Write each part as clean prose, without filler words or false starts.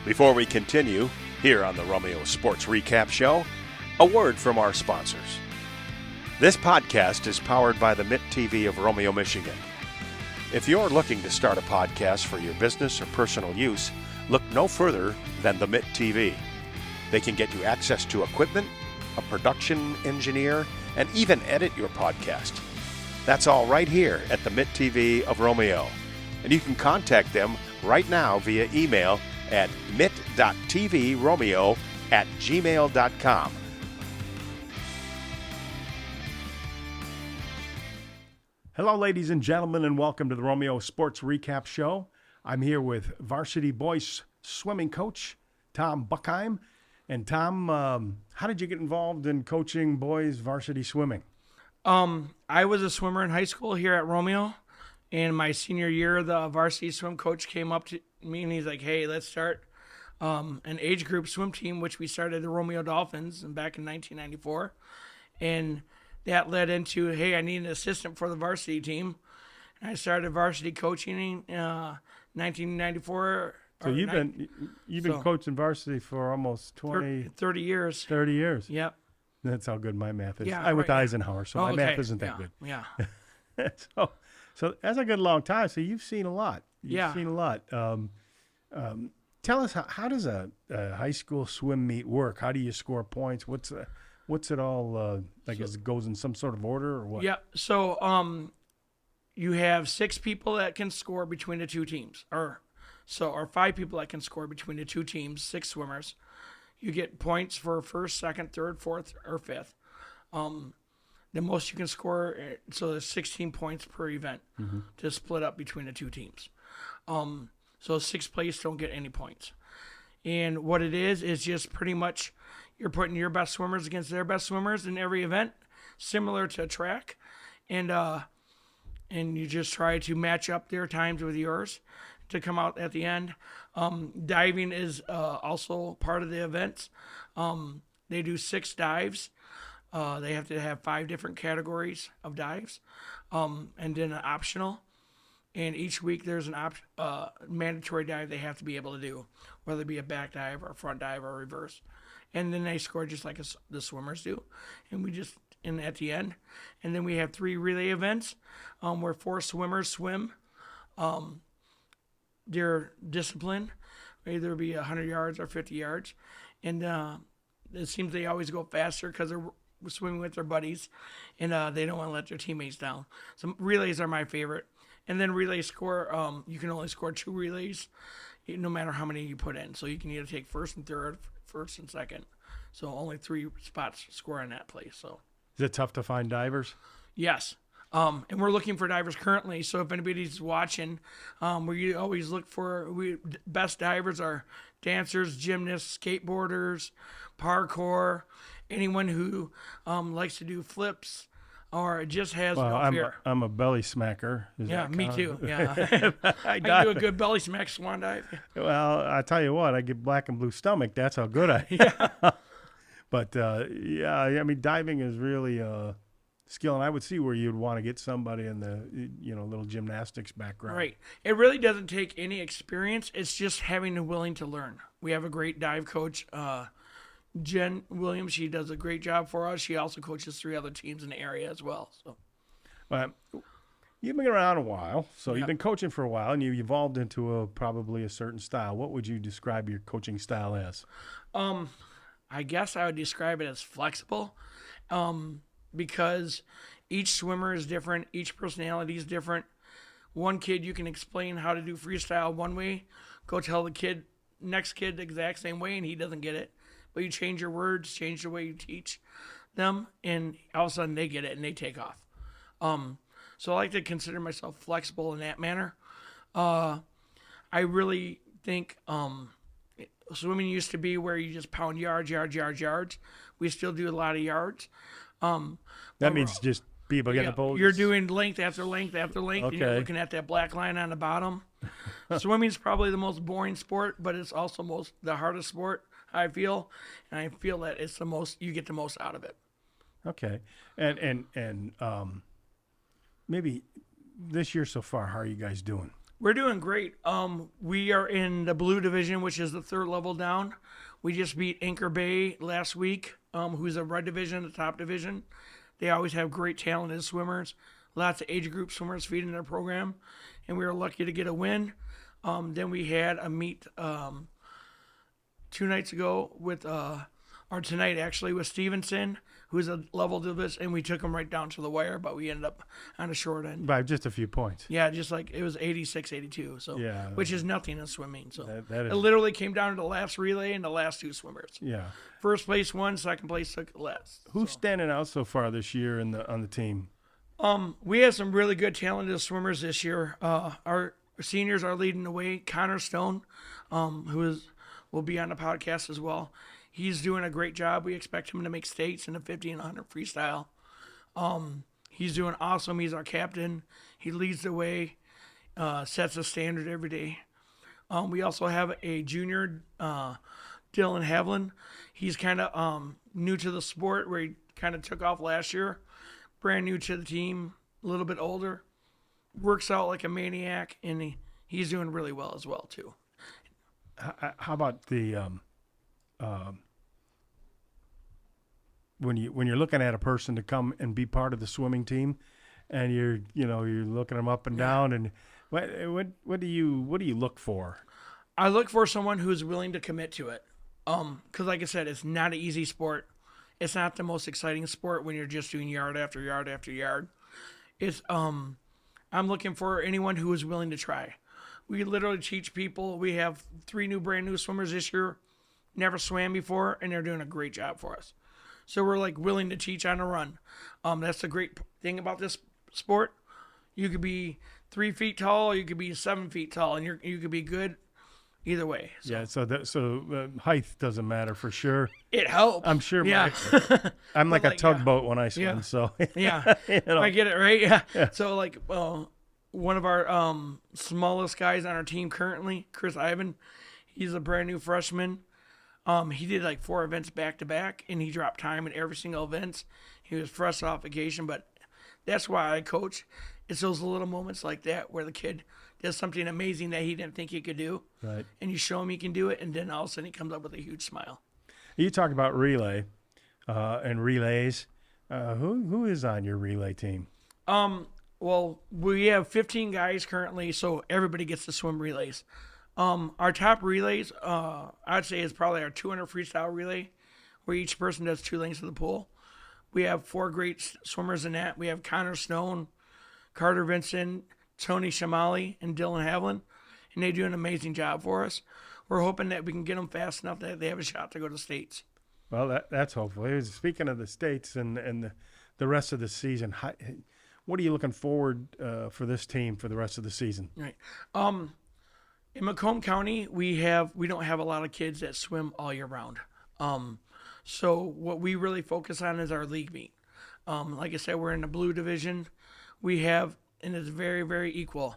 Before we continue, here on the Romeo Sports Recap Show, a word from our sponsors. This podcast is powered by the Mitt TV of Romeo, Michigan. If you're looking to start a podcast for your business or personal use, look no further than the Mitt TV. They can get you access to equipment, a production engineer, and even edit your podcast. That's all right here at the Mitt TV of Romeo. And you can contact them right now via email at mitt.tvromeo@gmail.com. Hello, ladies and gentlemen, and welcome to the Romeo Sports Recap Show. I'm here with Varsity boys swimming coach Tom Buckheim. And Tom, how did you get involved in coaching boys varsity swimming? I was a swimmer in high school here at Romeo. And my senior year, the varsity swim coach came up to me and he's like, hey, let's start an age group swim team, which we started the Romeo Dolphins back in 1994. And that led into, hey, I need an assistant for the varsity team. And I started varsity coaching in 1994. So you've been coaching varsity for almost 30 years. 30 years. Yep. That's how good my math is. Yeah, I went to right. Eisenhower, so my math isn't that good. Yeah. So that's a good long time. So you've seen a lot. You've seen a lot. Tell us, how does a high school swim meet work? How do you score points? What's it all like? It goes in some sort of order or what? Yeah. So you have 6 people that can score between the two teams, or 5 people that can score between the two teams, 6 swimmers. You get points for first, second, third, fourth, or fifth. The most you can score, so there's 16 points per event to split up between the two teams. So 6th place don't get any points. And what it is just pretty much you're putting your best swimmers against their best swimmers in every event, similar to track. And you just try to match up their times with yours to come out at the end. Diving is also part of the events. They do 6 dives. They have to have 5 different categories of dives, and then an optional. And each week there's an mandatory dive they have to be able to do, whether it be a back dive or a front dive or reverse. And then they score just like the swimmers do. And at the end. And then we have 3 relay events where 4 swimmers swim their discipline, either be 100 yards or 50 yards. And it seems they always go faster because they're swimming with their buddies, and they don't want to let their teammates down. So relays are my favorite. And then relay score, you can only score 2 relays, no matter how many you put in. So you can either take first and third, first and second. So only 3 spots score in that place. So is it tough to find divers? Yes. And we're looking for divers currently. So if anybody's watching, we always look for best divers are dancers, gymnasts, skateboarders, parkour, anyone who likes to do flips or just has no fear. I'm a belly smacker. Me too. Yeah, I can do a good belly smack swan dive. Well, I tell you what, I get black and blue stomach. That's how good I am. But I mean, diving is really skill, and I would see where you'd want to get somebody in the little gymnastics background. Right. It really doesn't take any experience. It's just having the willing to learn. We have a great dive coach, Jen Williams. She does a great job for us. She also coaches 3 other teams in the area as well. So, you've been around a while, so you've been coaching for a while, and you've evolved into probably a certain style. What would you describe your coaching style as? I guess I would describe it as flexible. Because each swimmer is different, each personality is different. One kid, you can explain how to do freestyle one way, go tell the next kid the exact same way, and he doesn't get it. But you change your words, change the way you teach them, and all of a sudden they get it and they take off. So I like to consider myself flexible in that manner. I really think swimming used to be where you just pound yards. We still do a lot of yards. That means just people getting the pole. You're doing length after length after length. Okay. And you're looking at that black line on the bottom. Swimming's probably the most boring sport, but it's also the hardest sport, I feel. And I feel that it's the most, you get the most out of it. Okay. And maybe this year so far, how are you guys doing? We're doing great. We are in the blue division, which is the third level down. We just beat Anchor Bay last week, who's a red division, the top division. They always have great talented swimmers, lots of age group swimmers feeding their program, and we were lucky to get a win. Then we had a meet 2 nights ago with, or tonight actually, with Stevenson, who's a level division, and we took them right down to the wire, but we ended up on the short end. By just a few points. Yeah, just like it was 86-82, so yeah, which is nothing in swimming. So that is, it literally came down to the last relay and the last 2 swimmers. Yeah. First place won, second place took last. Who's standing out so far this year on the team? We have some really good talented swimmers this year. Our seniors are leading the way. Connor Stone, will be on the podcast as well. He's doing a great job. We expect him to make states in the 50 and 100 freestyle. He's doing awesome. He's our captain. He leads the way, sets a standard every day. We also have a junior, Dylan Havlin. He's kind of new to the sport, where he kind of took off last year. Brand new to the team, a little bit older. Works out like a maniac, and he's doing really well as well, too. How about the when you're looking at a person to come and be part of the swimming team, and you're looking them up and down, and what do you look for? I look for someone who's willing to commit to it. Because like I said, it's not an easy sport. It's not the most exciting sport when you're just doing yard after yard after yard. It's I'm looking for anyone who is willing to try. We literally teach people. We have 3 brand new swimmers this year, never swam before, and they're doing a great job for us. So we're like willing to teach on a run. That's the great thing about this sport. You could be 3 feet tall, you could be 7 feet tall, and you could be good either way. So. Yeah, so height doesn't matter for sure. It helps. I'm sure. Yeah. I'm like a tugboat when I swim, so. Yeah, I get it, right? Yeah. So like, one of our smallest guys on our team currently, Chris Ivan, he's a brand new freshman. He did like 4 events back to back, and he dropped time in every single event. He was fresh off vacation, but that's why I coach. It's those little moments like that where the kid does something amazing that he didn't think he could do, right? And you show him he can do it, and then all of a sudden he comes up with a huge smile. You talk about relay and relays. Who is on your relay team? Well, we have 15 guys currently, so everybody gets to swim relays. Our top relays, I'd say, is probably our 200 freestyle relay, where each person does 2 lanes of the pool. We have 4 great swimmers in that. We have Connor Stone, Carter Vincent, Tony Shamali, and Dylan Havlin, and they do an amazing job for us. We're hoping that we can get them fast enough that they have a shot to go to states. Well, that's hopefully. Speaking of the states and the rest of the season, what are you looking forward for this team for the rest of the season? Right. In Macomb County, we don't have a lot of kids that swim all year round. So what we really focus on is our league meet. Like I said, we're in the blue division. We have, and it's very, very equal.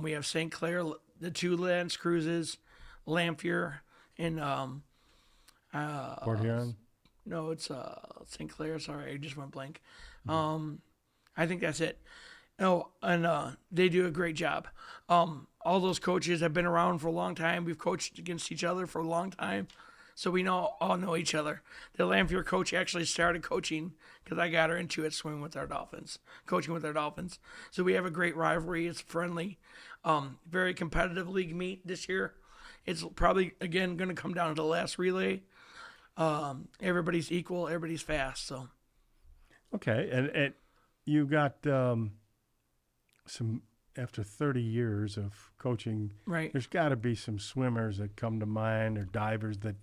We have St. Clair, the 2 Lance Cruises, Lamphere, and Port Huron? No, it's St. Clair. Sorry, I just went blank. I think that's it. Oh, and they do a great job. All those coaches have been around for a long time. We've coached against each other for a long time, so we all know each other. The Lamphere coach actually started coaching because I got her into it, coaching with our Dolphins. So we have a great rivalry. It's friendly, very competitive league meet this year. It's probably, again, going to come down to the last relay. Everybody's equal. Everybody's fast. So, okay, and you got some, after 30 years of coaching, right? There's got to be some swimmers that come to mind, or divers that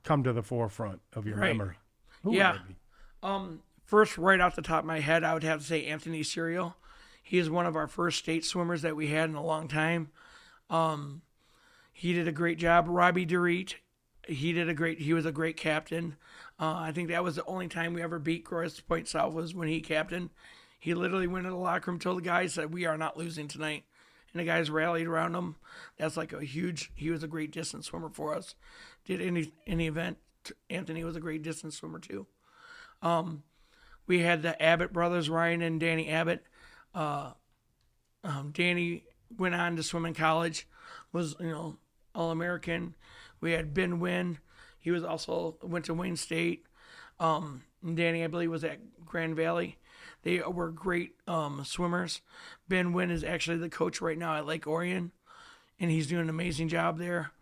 come to the forefront of your memory. Who would they be? First, right off the top of my head, I would have to say Anthony Serial. He is one of our first state swimmers that we had in a long time. He did a great job. Robbie DeReet, he was a great captain. I think that was the only time we ever beat Grosse Pointe South was when he captained. He literally went in the locker room, told the guys that we are not losing tonight. And the guys rallied around him. That's like he was a great distance swimmer for us. Did any event, Anthony was a great distance swimmer too. We had the Abbott brothers, Ryan and Danny Abbott. Danny went on to swim in college, was, All-American. We had Ben Wynn. He was also went to Wayne State. Danny, I believe, was at Grand Valley. They were great swimmers. Ben Wynn is actually the coach right now at Lake Orion, and he's doing an amazing job there.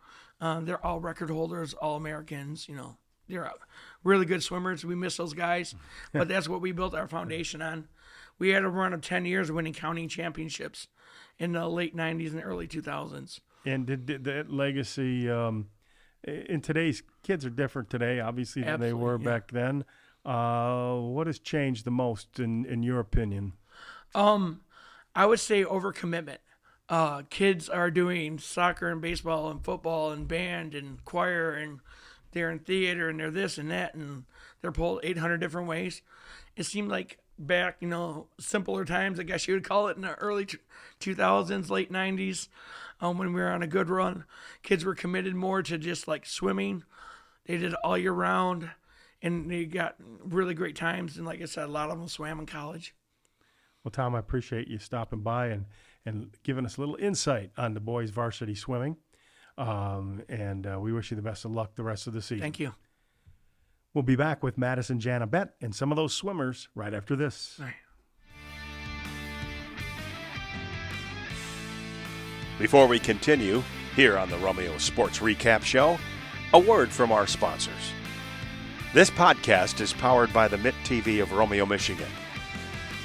They're all record holders, All-Americans, They're really good swimmers. We miss those guys, but that's what we built our foundation on. We had a run of 10 years winning county championships in the late 90s and early 2000s. And did that legacy, and today's kids are different today, obviously, than they were back then. What has changed the most in your opinion? I would say overcommitment. Kids are doing soccer and baseball and football and band and choir, and they're in theater and they're this and that, and they're pulled 800 different ways. It seemed like back, simpler times, I guess you would call it, in the early 2000s, late 90s, when we were on a good run. Kids were committed more to just like swimming. They did it all year round, and they got really great times. And like I said, a lot of them swam in college. Well, Tom, I appreciate you stopping by and giving us a little insight on the boys' varsity swimming. And we wish you the best of luck the rest of the season. Thank you. We'll be back with Madison Janabet and some of those swimmers right after this. All right. Before we continue, here on the Romeo Sports Recap Show, a word from our sponsors. This podcast is powered by the mitttv of Romeo, Michigan.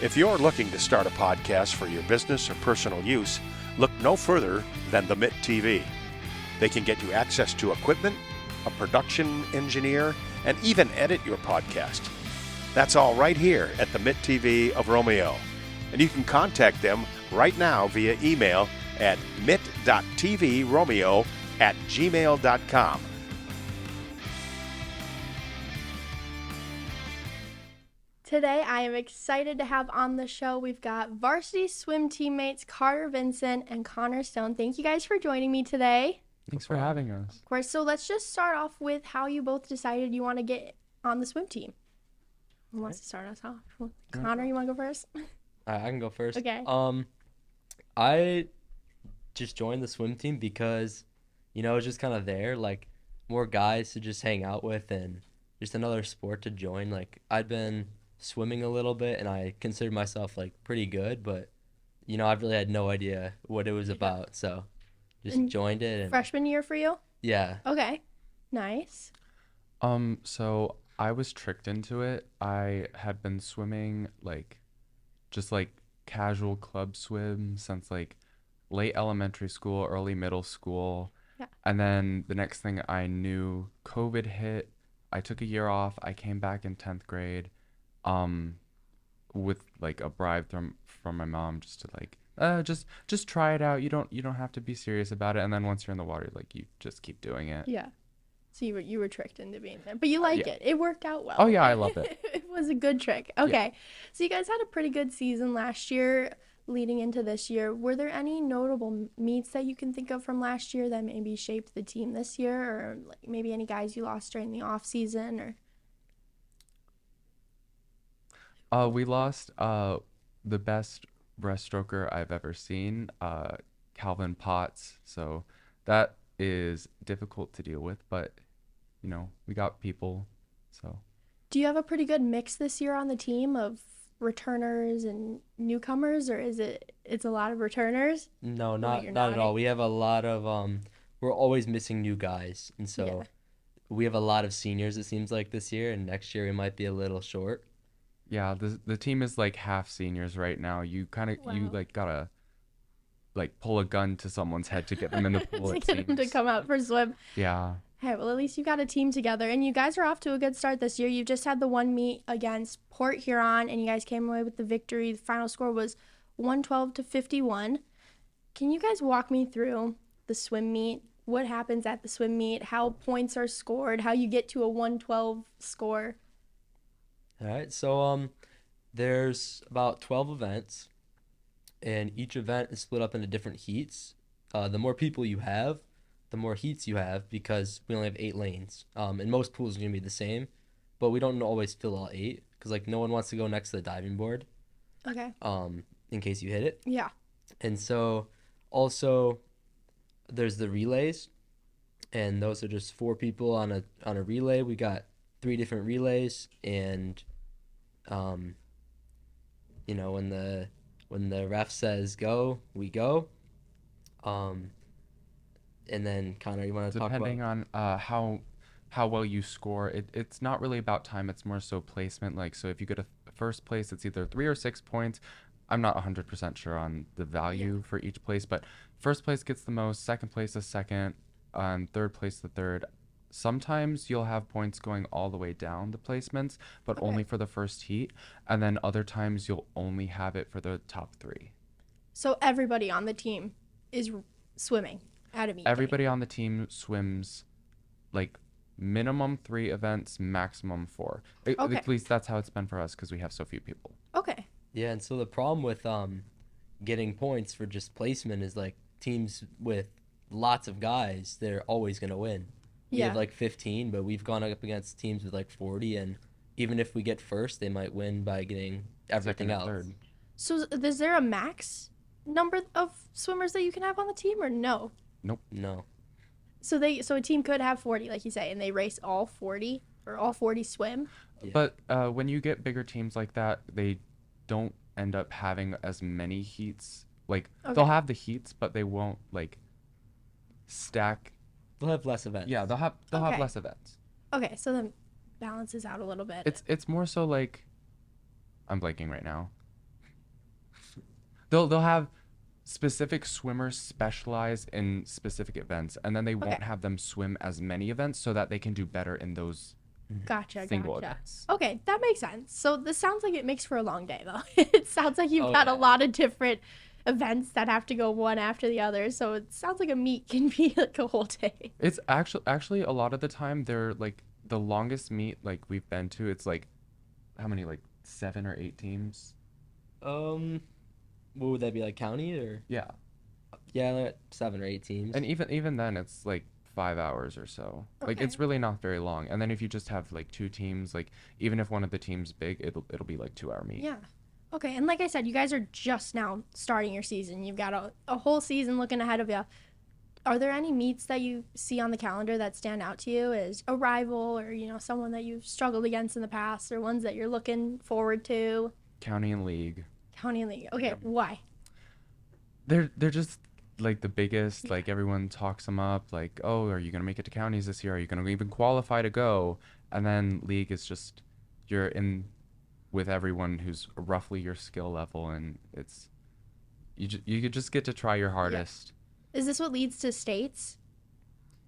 If you're looking to start a podcast for your business or personal use, look no further than the mitttv. They can get you access to equipment, a production engineer, and even edit your podcast. That's all right here at the mitttv of Romeo. And you can contact them right now via email at mitt.tvromeo@gmail.com. Today, I am excited to have on the show, we've got varsity swim teammates Carter Vincent and Connor Stone. Thank you guys for joining me today. Thanks for having us. Of course, so let's just start off with how you both decided you want to get on the swim team. Who wants to start us off? Connor, you want to go first? I can go first. Okay. I just joined the swim team because, it's just kind of there, like, more guys to just hang out with and just another sport to join. Like, I'd been swimming a little bit, and I considered myself, like, pretty good, but, I really had no idea what it was about, so just joined it. And freshman year for you? Yeah. Okay. Nice. So I was tricked into it. I had been swimming, just casual club swim since, late elementary school, early middle school. Yeah. And then the next thing I knew, COVID hit. I took a year off. I came back in 10th grade with, a bribe from my mom just to, just try it out. You don't have to be serious about it. And then once you're in the water, you just keep doing it. Yeah. So you were tricked into being there, but you like it. It worked out well. Oh yeah, I love it. It was a good trick. Okay. Yeah. So you guys had a pretty good season last year leading into this year. Were there any notable meets that you can think of from last year that maybe shaped the team this year, or maybe any guys you lost during the off season, or? We lost the best breaststroker I've ever seen, Calvin Potts. So that is difficult to deal with, but we got people. So do you have a pretty good mix this year on the team of returners and newcomers, or it's a lot of returners? No, not at all. We have a lot of we're always missing new guys, and so we have a lot of seniors, it seems like, this year, and next year we might be a little short. Yeah, the team is half seniors right now. You kind of gotta pull a gun to someone's head to get them in the pool. To get them to come out for swim. Yeah. Hey, well, at least you got a team together, and you guys are off to a good start this year. You just had the one meet against Port Huron, and you guys came away with the victory. The final score was 112-51. Can you guys walk me through the swim meet? What happens at the swim meet? How points are scored? How you get to a 112 score? All right, so there's about 12 events, and each event is split up into different heats. The more people you have, the more heats you have, because we only have 8 lanes. And most pools are going to be the same, but we don't always fill all 8, because no one wants to go next to the diving board. Okay. In case you hit it. Yeah. And so Also, there's the relays, and those are just 4 people on a relay. We got 3 different relays, and you know, when the ref says go, we go. And then Connor, you want to talk about? Depending on how well you score, it's not really about time. It's more so placement. Like, so if you get a first place, it's either 3 or 6 points. I'm not 100% sure on the value for each place, but first place gets the most, second place the second, third place the third. Sometimes you'll have points going all the way down the placements, but only for the first heat. And then other times you'll only have it for the top 3. So everybody on the team is swimming at a meet. Everybody on the team swims like minimum 3 events, maximum 4. At least that's how it's been for us because we have so few people. Okay. Yeah, and so the problem with getting points for just placement is like teams with lots of guys, they're always going to win. We have like 15, but we've gone up against teams with like 40, and even if we get first, they might win by getting everything else. Third. So is there a max number of swimmers that you can have on the team, or no? Nope. No. So a team could have 40, like you say, and they race all 40, or all 40 swim? Yeah. But when you get bigger teams like that, they don't end up having as many heats. Like, they'll have the heats, but they won't, like, stack. They'll have less events. Yeah, they'll have less events. Okay, so then balances out a little bit. It's more so like, I'm blanking right now. They'll have specific swimmers specialize in specific events, and then they won't have them swim as many events so that they can do better in those single events. Okay, that makes sense. So this sounds like it makes for a long day, though. It sounds like you've got a lot of different events that have to go one after the other. So it sounds like a meet can be like a whole day. It's actually a lot of the time they're like the longest meet like we've been to. It's like how many, like 7 or 8 teams? What would that be, like county or? Yeah, like 7 or 8 teams. and even then it's like 5 hours or so. Like it's really not very long. And then if you just have like 2 teams, like even if one of the teams big, it'll be like 2-hour meet. Yeah. Okay, and like I said, you guys are just now starting your season. You've got a whole season looking ahead of you. Are there any meets that you see on the calendar that stand out to you as a rival, or someone that you've struggled against in the past, or ones that you're looking forward to? County and league. County and league. Okay, why? They're just like the biggest. Like everyone talks them up. Like, oh, are you gonna make it to counties this year? Are you gonna even qualify to go? And then league is just you're in with everyone who's roughly your skill level, and it's you just get to try your hardest. Yeah. Is this what leads to states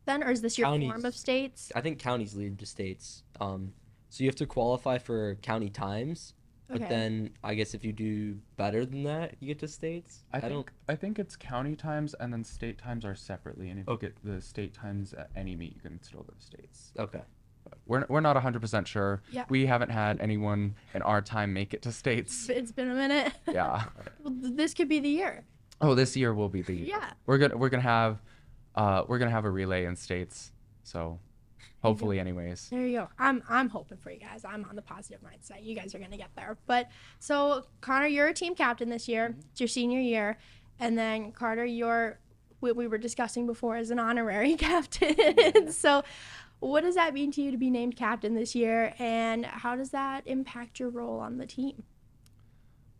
then, or is this your form of states? I think counties lead to states. So you have to qualify for county times, but then I guess if you do better than that, you get to states. I think it's county times, and then state times are separately, and if you get the state times at any meet, you can still go to states. Okay. We're not 100% sure. Yeah. We haven't had anyone in our time make it to states. It's been a minute. Yeah. Well, this could be the year. Oh, this year will be the year. Yeah. We're gonna have a relay in states. So hopefully anyways. There you go. I'm hoping for you guys. I'm on the positive mindset. You guys are gonna get there. But so Connor, you're a team captain this year. It's your senior year. And then Carter, you're what we were discussing before as an honorary captain. So what does that mean to you to be named captain this year, and how does that impact your role on the team?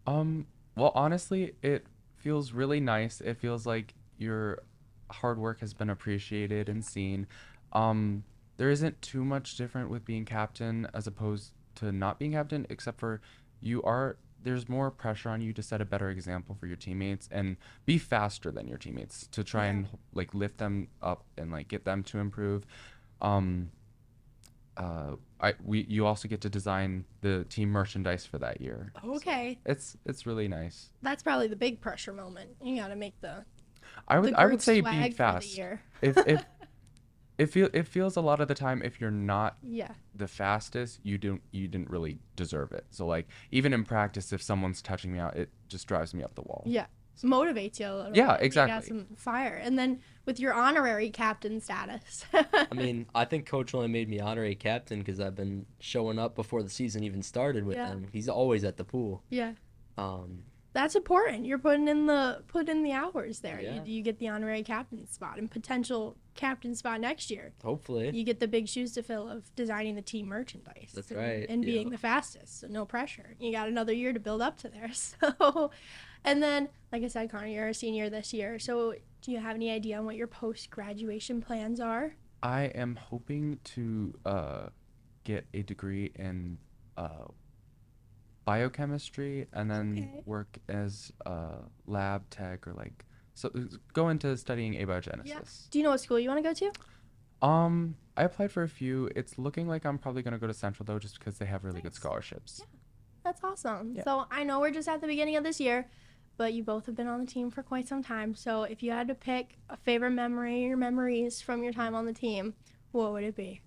Well, honestly, it feels really nice. It feels like your hard work has been appreciated and seen. There isn't too much different with being captain as opposed to not being captain, except for there's more pressure on you to set a better example for your teammates and be faster than your teammates to try and like lift them up and like get them to improve. You also get to design the team merchandise for that year. Okay. So it's really nice. That's probably the big pressure moment. You got to make I would say swag being fast. For the year. if it feels a lot of the time if you're not Yeah. the fastest, you didn't really deserve it. So like even in practice, if someone's touching me out, it just drives me up the wall. Yeah. Motivates you a little Yeah, bit. exactly. You got some fire. And then with your honorary captain status. I mean, I think Coach only made me honorary captain because I've been showing up before the season even started with him. He's always at the pool. Yeah. That's important. You're putting in the hours there. Yeah. You get the honorary captain spot and potential captain spot next year. Hopefully. You get the big shoes to fill of designing the team merchandise. That's right. And being the fastest, so no pressure. You got another year to build up to there. So, and then, like I said, Connor, you're a senior this year. So do you have any idea on what your post-graduation plans are? I am hoping to get a degree in biochemistry and then work as a lab tech or go into studying abiogenesis. Yeah. Do you know what school you want to go to? I applied for a few. It's looking like I'm probably going to go to Central though, just because they have really good scholarships. Yeah. That's awesome. Yeah. So I know we're just at the beginning of this year, but you both have been on the team for quite some time. So if you had to pick a favorite memory or memories from your time on the team, what would it be?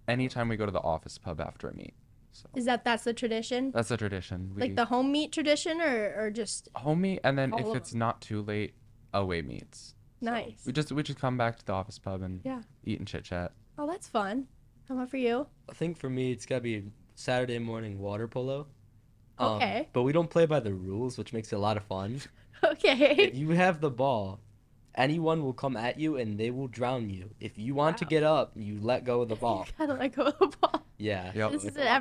Anytime we go to the office pub after a meet. So Is that's the tradition? that's a tradition. Like the home meet tradition or just home meet, and then all if of it's not too late, away meets. So nice? we just come back to the office pub and Yeah. eat and chit chat. Oh, that's fun. How about for you? I think for me, it's got to be Saturday morning water polo. Okay. But we don't play by the rules, which makes it a lot of fun. Okay. If you have the ball, anyone will come at you and they will drown you. If you want to get up, you let go of the ball. Gotta let go of the ball. Yeah. Yep. This is It's a lot of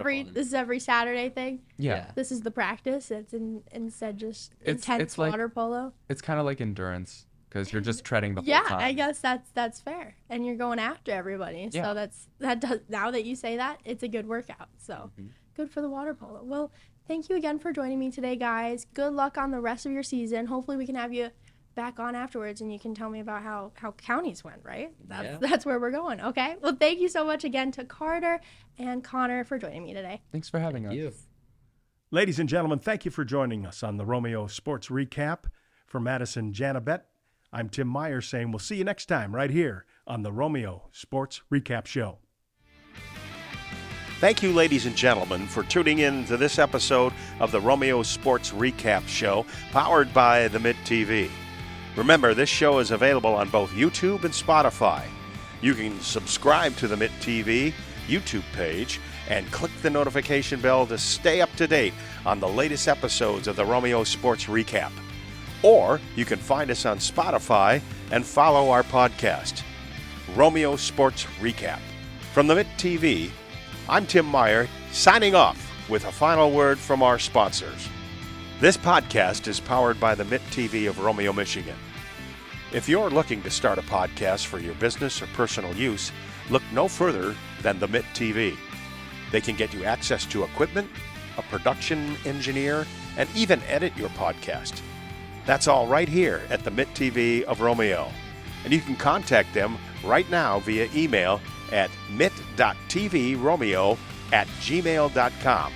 every fun. Saturday thing. Yeah. This is the practice. It's instead just It's intense like- water polo. It's kind of like endurance because you're just treading the whole Yeah, time. I guess that's fair. And you're going after everybody. Yeah. So that does, now that you say that, it's a good workout. So good for the water polo. Well, thank you again for joining me today, guys. Good luck on the rest of your season. Hopefully we can have you back on afterwards and you can tell me about how counties went, right? That's where we're going. Okay. Well, thank you so much again to Carter and Connor for joining me today. Thanks for having us. You. Ladies and gentlemen, thank you for joining us on the Romeo Sports Recap. For Madison Janabet, I'm Tim Meyer saying we'll see you next time right here on the Romeo Sports Recap Show. Thank you, ladies and gentlemen, for tuning in to this episode of the Romeo Sports Recap Show, powered by the Mitt TV. Remember, this show is available on both YouTube and Spotify. You can subscribe to the Mitt TV YouTube page and click the notification bell to stay up to date on the latest episodes of the Romeo Sports Recap. Or you can find us on Spotify and follow our podcast, Romeo Sports Recap. From the Mitt TV, I'm Tim Meyer, signing off with a final word from our sponsors. This podcast is powered by the Mitt TV of Romeo, Michigan. If you're looking to start a podcast for your business or personal use, look no further than the Mitt TV. They can get you access to equipment, a production engineer, and even edit your podcast. That's all right here at the Mitt TV of Romeo. And you can contact them right now via email at mitt.tvromeo@gmail.com.